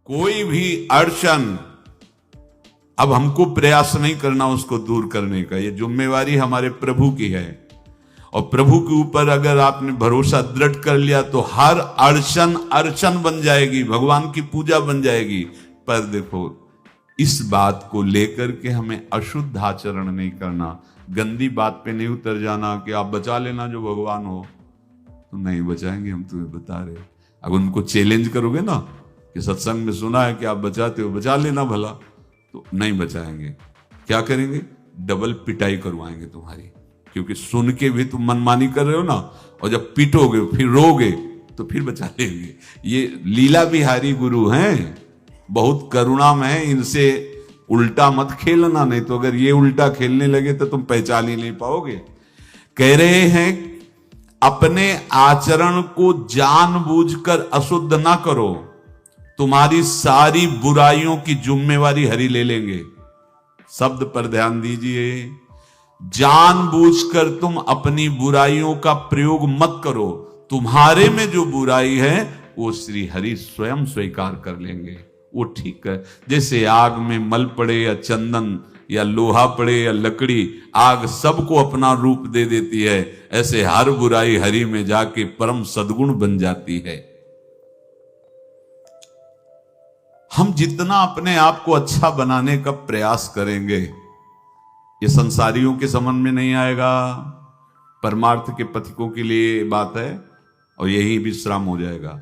कोई भी अड़चन अब हमको प्रयास नहीं करना उसको दूर करने का, ये जिम्मेवारी हमारे प्रभु की है। और प्रभु के ऊपर अगर आपने भरोसा दृढ़ कर लिया तो हर अड़चन अड़चन बन जाएगी, भगवान की पूजा बन जाएगी। पर देखो, इस बात को लेकर के हमें अशुद्ध आचरण नहीं करना, गंदी बात पे नहीं उतर जाना कि आप बचा लेना जो भगवान हो। तो नहीं बचाएंगे, हम तुम्हें बता रहे। अगर उनको चैलेंज करोगे ना कि सत्संग में सुना है कि आप बचाते हो, बचा लेना भला, तो नहीं बचाएंगे। क्या करेंगे? डबल पिटाई करवाएंगे तुम्हारी, क्योंकि सुन के भी तुम मनमानी कर रहे हो ना, और जब पीटोगे फिर रोगे तो फिर बचा लेंगे। ये लीला बिहारी गुरु हैं, बहुत करुणामय है, इनसे उल्टा मत खेलना, नहीं तो अगर ये उल्टा खेलने लगे तो तुम पहचान ही नहीं पाओगे। कह रहे हैं अपने आचरण को जानबूझकर अशुद्ध ना करो, तुम्हारी सारी बुराइयों की जिम्मेवारी हरि ले लेंगे। शब्द पर ध्यान दीजिए, जानबूझकर तुम अपनी बुराइयों का प्रयोग मत करो, तुम्हारे में जो बुराई है वो श्री हरि स्वयं स्वीकार कर लेंगे। वो ठीक है, जैसे आग में मल पड़े या चंदन या लोहा पड़े या लकड़ी, आग सबको अपना रूप दे देती है, ऐसे हर बुराई हरि में जाके परम सद्गुण बन जाती है। हम जितना अपने आप को अच्छा बनाने का प्रयास करेंगे, ये संसारियों के समझ में नहीं आएगा, परमार्थ के पथिकों के लिए बात है, और यही विश्राम हो जाएगा।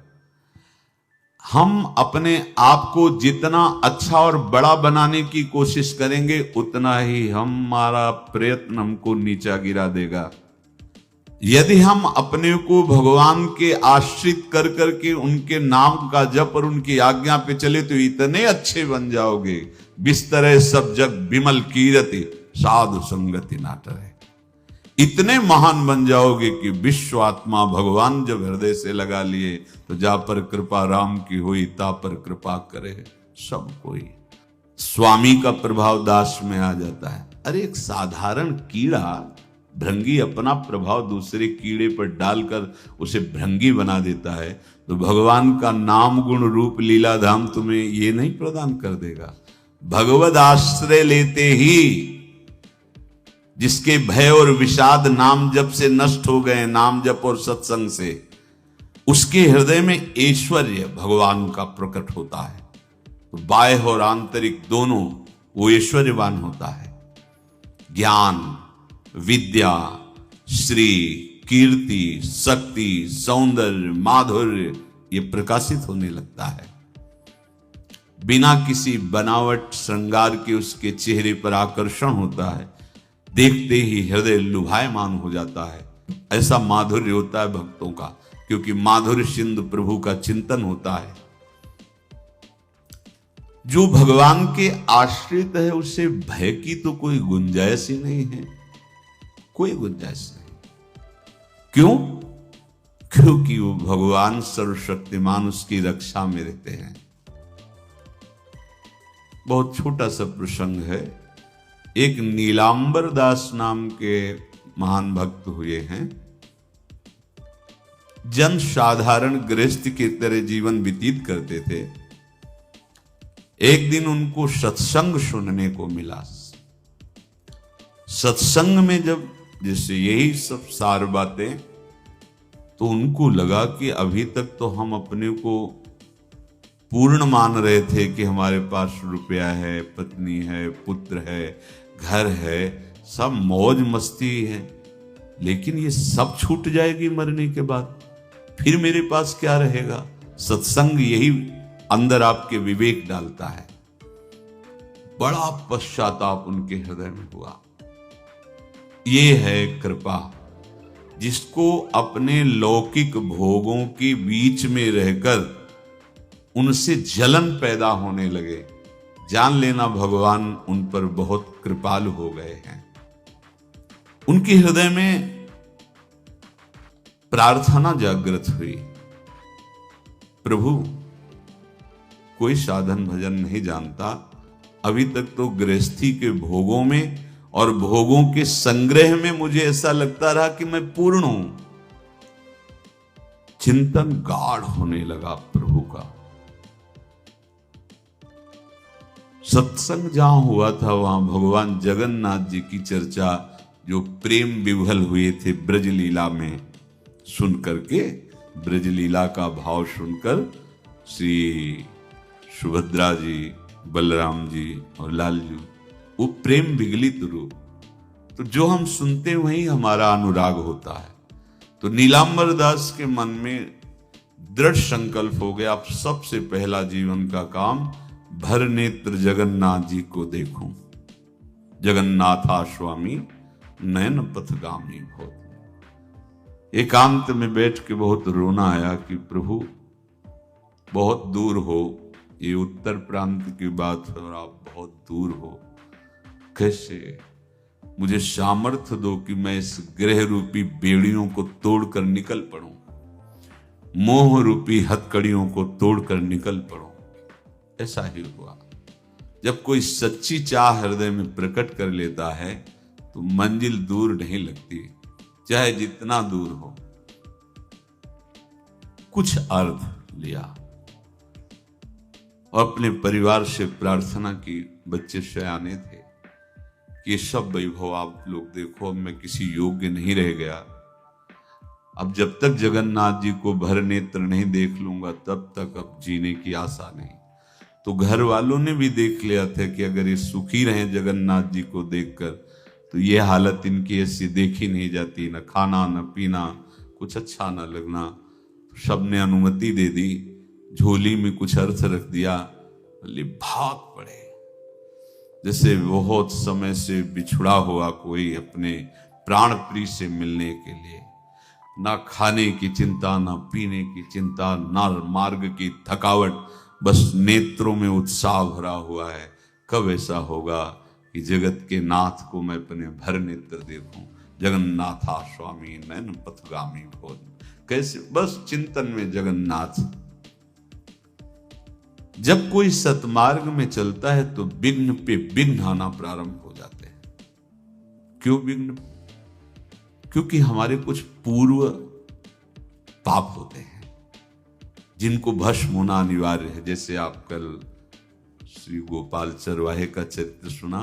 हम अपने आप को जितना अच्छा और बड़ा बनाने की कोशिश करेंगे, उतना ही हमारा प्रयत्न हमको नीचा गिरा देगा। यदि हम अपने को भगवान के आश्रित कर करके उनके नाम का जप और उनकी आज्ञा पे चले तो इतने अच्छे बन जाओगे, बिस्तरे सब जग विमल कीरति साधु संगति नाटरे। इतने महान बन जाओगे कि विश्व आत्मा भगवान जब हृदय से लगा लिए तो जा पर कृपा राम की हुई, ता पर कृपा करे सब कोई। स्वामी का प्रभाव दास में आ जाता है। अरे एक साधारण कीड़ा भृंगी अपना प्रभाव दूसरे कीड़े पर डालकर उसे भृंगी बना देता है, तो भगवान का नाम गुण रूप लीला धाम तुम्हें ये नहीं प्रदान कर देगा? भगवद आश्रय लेते ही जिसके भय और विषाद नाम जप से नष्ट हो गए, नाम जप और सत्संग से, उसके हृदय में ऐश्वर्य भगवान का प्रकट होता है। तो बाह्य और आंतरिक दोनों वो ऐश्वर्यवान होता है। ज्ञान, विद्या, श्री, कीर्ति, शक्ति, सौंदर्य, माधुर्य ये प्रकाशित होने लगता है। बिना किसी बनावट श्रृंगार के उसके चेहरे पर आकर्षण होता है, देखते ही हृदय लुभायमान हो जाता है। ऐसा माधुर्य होता है भक्तों का, क्योंकि माधुर्य सिंधु प्रभु का चिंतन होता है। जो भगवान के आश्रित है उसे भय की तो कोई गुंजाइश ही नहीं है, कोई गुंजाइश नहीं। क्यों? क्योंकि वो भगवान सर्वशक्तिमान उसकी रक्षा में रहते हैं। बहुत छोटा सा प्रसंग है। एक नीलांबर दास नाम के महान भक्त हुए हैं, जन साधारण गृहस्थ की तरह जीवन व्यतीत करते थे। एक दिन उनको सत्संग सुनने को मिला। सत्संग में जब जैसे यही सब सार बातें, तो उनको लगा कि अभी तक तो हम अपने को पूर्ण मान रहे थे कि हमारे पास रुपया है, पत्नी है, पुत्र है, घर है, सब मौज मस्ती है, लेकिन ये सब छूट जाएगी मरने के बाद, फिर मेरे पास क्या रहेगा? सत्संग यही अंदर आपके विवेक डालता है। बड़ा पश्चाताप उनके हृदय में हुआ। ये है कृपा, जिसको अपने लौकिक भोगों के बीच में रहकर उनसे जलन पैदा होने लगे, जान लेना भगवान उन पर बहुत कृपालु हो गए हैं। उनके हृदय में प्रार्थना जागृत हुई, प्रभु कोई साधन भजन नहीं जानता, अभी तक तो गृहस्थी के भोगों में और भोगों के संग्रह में मुझे ऐसा लगता रहा कि मैं पूर्ण हूं। चिंतन गाढ़ होने लगा प्रभु का। सत्संग जहां हुआ था वहां भगवान जगन्नाथ जी की चर्चा जो प्रेम विभल हुए थे ब्रज लीला में, सुन करके ब्रज लीला का भाव सुनकर श्री सुभद्रा जी, बलराम जी और लाल जी वो प्रेम विगलित रूप, तो जो हम सुनते हैं वही हमारा अनुराग होता है। तो नीलांबर दास के मन में दृढ़ संकल्प हो गया, अब सबसे पहला जीवन का काम भर नेत्र जगन्नाथ जी को देखूं। जगन्नाथा स्वामी नयन पथगामी भोत। एकांत में बैठ के बहुत रोना आया कि प्रभु बहुत दूर हो, ये उत्तर प्रांत की बात है और आप बहुत दूर हो, कैसे मुझे सामर्थ्य दो कि मैं इस ग्रह रूपी बेड़ियों को तोड़कर निकल पड़ूं, मोह रूपी हथकड़ियों को तोड़कर निकल पड़ूं। ऐसा ही हुआ। जब कोई सच्ची चाह हृदय में प्रकट कर लेता है तो मंजिल दूर नहीं लगती, चाहे जितना दूर हो। कुछ अर्थ लिया और अपने परिवार से प्रार्थना की, बच्चे सयाने थे कि ये सब वैभव आप लोग देखो, अब मैं किसी योग्य नहीं रह गया, अब जब तक जगन्नाथ जी को भर नेत्र नहीं देख लूंगा तब तक अब जीने की आशा नहीं। तो घर वालों ने भी देख लिया था कि अगर ये सुखी रहे जगन्नाथ जी को देखकर तो ये हालत इनकी ऐसी देखी नहीं जाती, न खाना न पीना, कुछ अच्छा न लगना। सबने अनुमति दे दी, झोली में कुछ अर्थ रख दिया, बोले भाग पड़े। जैसे बहुत समय से बिछुड़ा हुआ कोई अपने प्राण प्रिय से मिलने के लिए, ना खाने की चिंता, ना पीने की चिंता, ना मार्ग की थकावट, बस नेत्रों में उत्साह भरा हुआ है। कब ऐसा होगा कि जगत के नाथ को मैं अपने भर नेत्र देखूं। जगन्नाथा स्वामी नयन पथगामी भोज। कैसे, बस चिंतन में जगन्नाथ। जब कोई सतमार्ग में चलता है तो विघ्न पे विघ्न आना प्रारंभ हो जाते हैं। क्यों विघ्न? क्योंकि हमारे कुछ पूर्व पाप होते हैं जिनको भस्म होना अनिवार्य है। जैसे आप कल श्री गोपाल चरवाहे का चरित्र सुना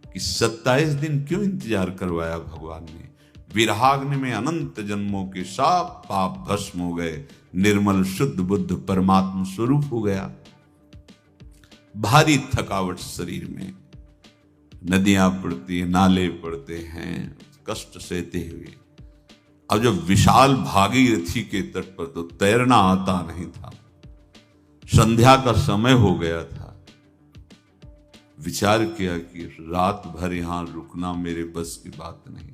कि 27 दिन क्यों इंतजार करवाया भगवान ने। विरहाग्नि में अनंत जन्मों के सब पाप भस्म हो गए, निर्मल शुद्ध बुद्ध परमात्मा स्वरूप हो गया। भारी थकावट शरीर में, नदियां पड़ती हैं, नाले पड़ते हैं, कष्ट सहते हुए। अब जब विशाल भागीरथी के तट पर तो तैरना आता नहीं था, संध्या का समय हो गया था। विचार किया कि रात भर यहां रुकना मेरे बस की बात नहीं।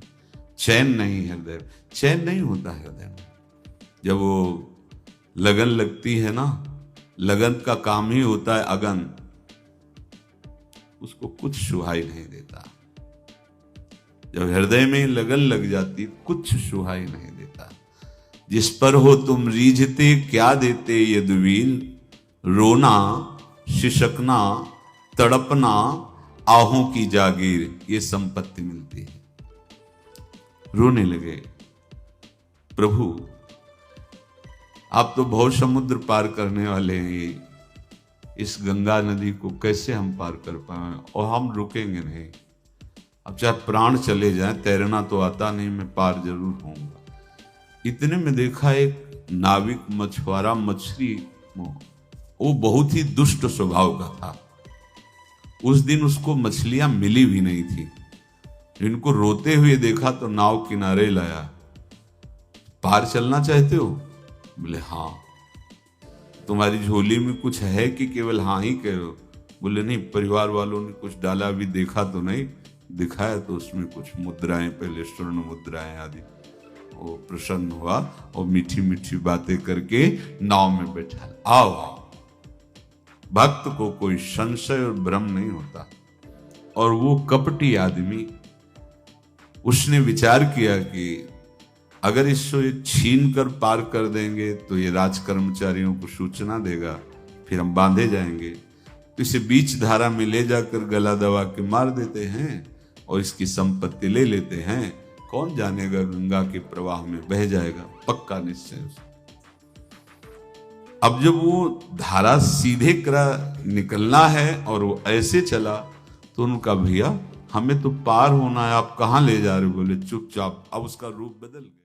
चैन नहीं हृदय, चैन नहीं होता हृदय में। जब वो लगन लगती है ना, लगन का काम ही होता है अगन, उसको कुछ सुहाई नहीं देता। जब हृदय में लगन लग जाती कुछ सुहाई नहीं देता। जिस पर हो तुम रीझते क्या देते यदुवीर, रोना शिशकना तड़पना आहों की जागीर, ये संपत्ति मिलती है। रोने लगे, प्रभु आप तो भव समुद्र पार करने वाले हैं, इस गंगा नदी को कैसे हम पार कर पाए, और हम रुकेंगे नहीं। अब चाहे प्राण चले जाए, तैरना तो आता नहीं, मैं पार जरूर होऊंगा। इतने में देखा एक नाविक मछुआरा मछली, वो बहुत ही दुष्ट स्वभाव का था। उस दिन उसको मछलियां मिली भी नहीं थी। इनको रोते हुए देखा तो नाव किनारे लाया। पार चलना चाहते हो? बोले हाँ। तुम्हारी झोली में कुछ है कि केवल हाँ ही कह रहे? बोले नहीं, परिवार वालों ने कुछ डाला, भी देखा तो नहीं। दिखाया तो उसमें कुछ मुद्राएं, पहले स्वर्ण मुद्राएं आदि। वो प्रसन्न हुआ और मीठी मीठी बातें करके नाव में बैठा। आओ आओ। भक्त को कोई संशय और भ्रम नहीं होता। और वो कपटी आदमी, उसने विचार किया कि अगर इसको छीन कर पार कर देंगे तो ये राज कर्मचारियों को सूचना देगा, फिर हम बांधे जाएंगे। तो इसे बीच धारा में ले जाकर गला दबा के मार देते हैं और इसकी संपत्ति ले लेते हैं। कौन जानेगा, गंगा के प्रवाह में बह जाएगा, पक्का निश्चय। अब जब वो धारा सीधे निकलना है और वो ऐसे चला तो उनका भैया हमें तो पार होना है, आप कहाँ ले जा रहे हो? बोले चुपचाप। अब उसका रूप बदल गया।